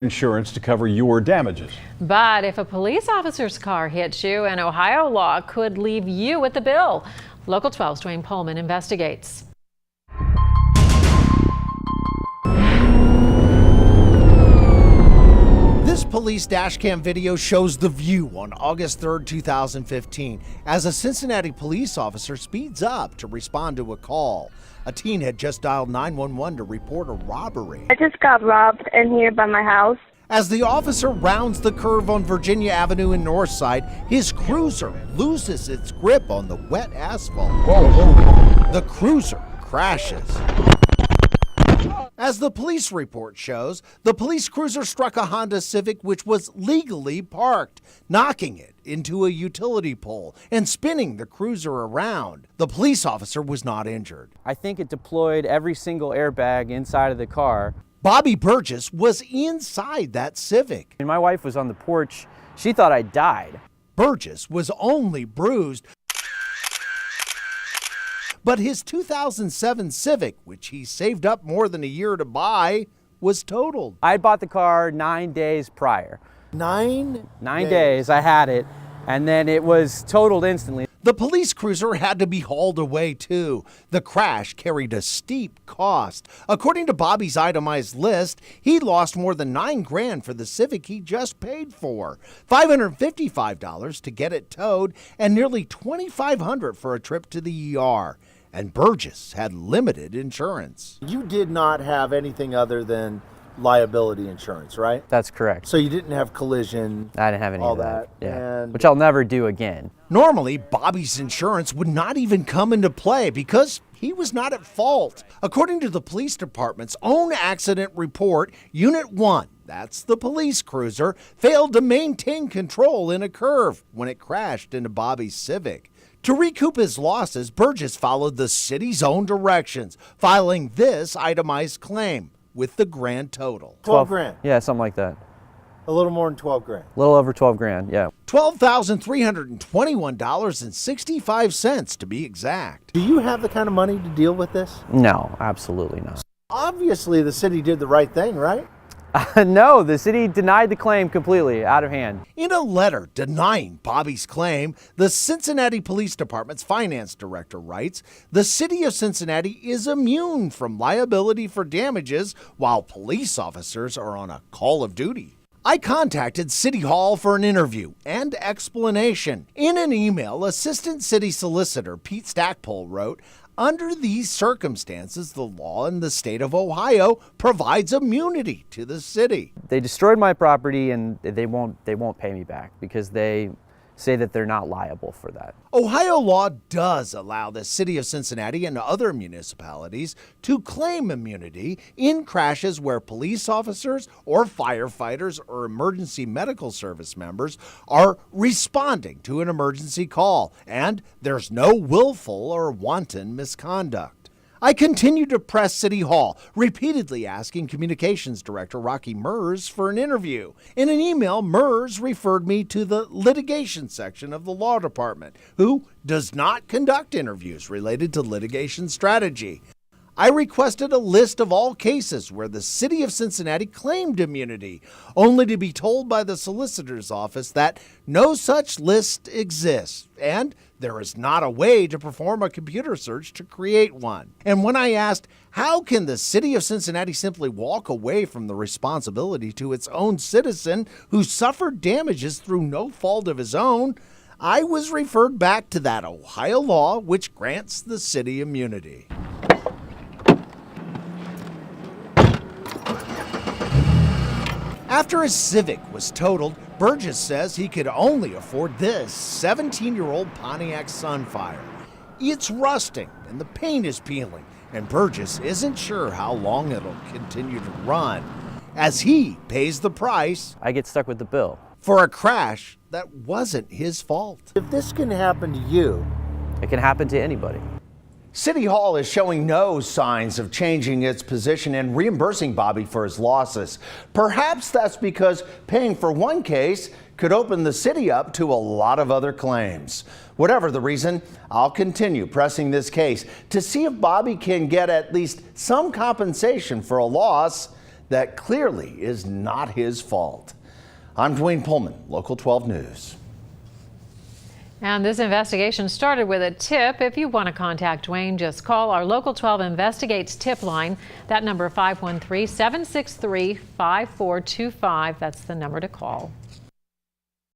insurance to cover your damages. But if a police officer's car hits you, an Ohio law could leave you with the bill. Local 12's Dwayne Pullman investigates. This police dashcam video shows the view on August 3rd, 2015, as a Cincinnati police officer speeds up to respond to a call. A teen had just dialed 911 to report a robbery. I just got robbed in here by my house. As the officer rounds the curve on Virginia Avenue in Northside, his cruiser loses its grip on the wet asphalt. The cruiser crashes. As the police report shows, the police cruiser struck a Honda Civic which was legally parked, knocking it into a utility pole and spinning the cruiser around. The police officer was not injured. I think it deployed every single airbag inside of the car. Bobby Burgess was inside that Civic. And my wife was on the porch. She thought I died. Burgess was only bruised, but his 2007 Civic, which he saved up more than a year to buy, was totaled. I bought the car 9 days prior. 9 days I had it, and then it was totaled instantly. The police cruiser had to be hauled away too. The crash carried a steep cost. According to Bobby's itemized list, he lost more than $9 grand for the Civic he just paid for, $555 to get it towed, and nearly $2,500 for a trip to the ER. And Burgess had limited insurance. You did not have anything other than liability insurance, right? That's correct. So you didn't have collision. I didn't have any all of that. Yeah. And Which I'll never do again. Normally, Bobby's insurance would not even come into play because he was not at fault. According to the police department's own accident report, Unit 1, that's the police cruiser, failed to maintain control in a curve when it crashed into Bobby's Civic. To recoup his losses, Burgess followed the city's own directions, filing this itemized claim with the grand total. 12 grand. Yeah, something like that. A little more than 12 grand. A little over 12 grand, yeah. $12,321.65 to be exact. Do you have the kind of money to deal with this? No, absolutely not. Obviously, the city did the right thing, right? No, the city denied the claim completely, out of hand. In a letter denying Bobby's claim, the Cincinnati Police Department's finance director writes, the city of Cincinnati is immune from liability for damages while police officers are on a call of duty. I contacted City Hall for an interview and explanation. In an email, Assistant City Solicitor Pete Stackpole wrote, under these circumstances, the law in the state of Ohio provides immunity to the city. They destroyed my property and they won't pay me back because they say that they're not liable for that. Ohio law does allow the city of Cincinnati and other municipalities to claim immunity in crashes where police officers or firefighters or emergency medical service members are responding to an emergency call and there's no willful or wanton misconduct. I continued to press City Hall, repeatedly asking Communications Director Rocky Mers for an interview. In an email, Mers referred me to the litigation section of the law department, who does not conduct interviews related to litigation strategy. I requested a list of all cases where the city of Cincinnati claimed immunity, only to be told by the solicitor's office that no such list exists, and there is not a way to perform a computer search to create one. And when I asked, how can the city of Cincinnati simply walk away from the responsibility to its own citizen who suffered damages through no fault of his own, I was referred back to that Ohio law which grants the city immunity. After his Civic was totaled, Burgess says he could only afford this 17-year-old Pontiac Sunfire. It's rusting and the paint is peeling, and Burgess isn't sure how long it'll continue to run as he pays the price. I get stuck with the bill. For a crash that wasn't his fault. If this can happen to you, it can happen to anybody. City Hall is showing no signs of changing its position and reimbursing Bobby for his losses. Perhaps that's because paying for one case could open the city up to a lot of other claims. Whatever the reason, I'll continue pressing this case to see if Bobby can get at least some compensation for a loss that clearly is not his fault. I'm Dwayne Pullman, Local 12 News. And this investigation started with a tip. If you want to contact Dwayne, just call our Local 12 Investigates tip line. That number 513-763-5425. That's the number to call.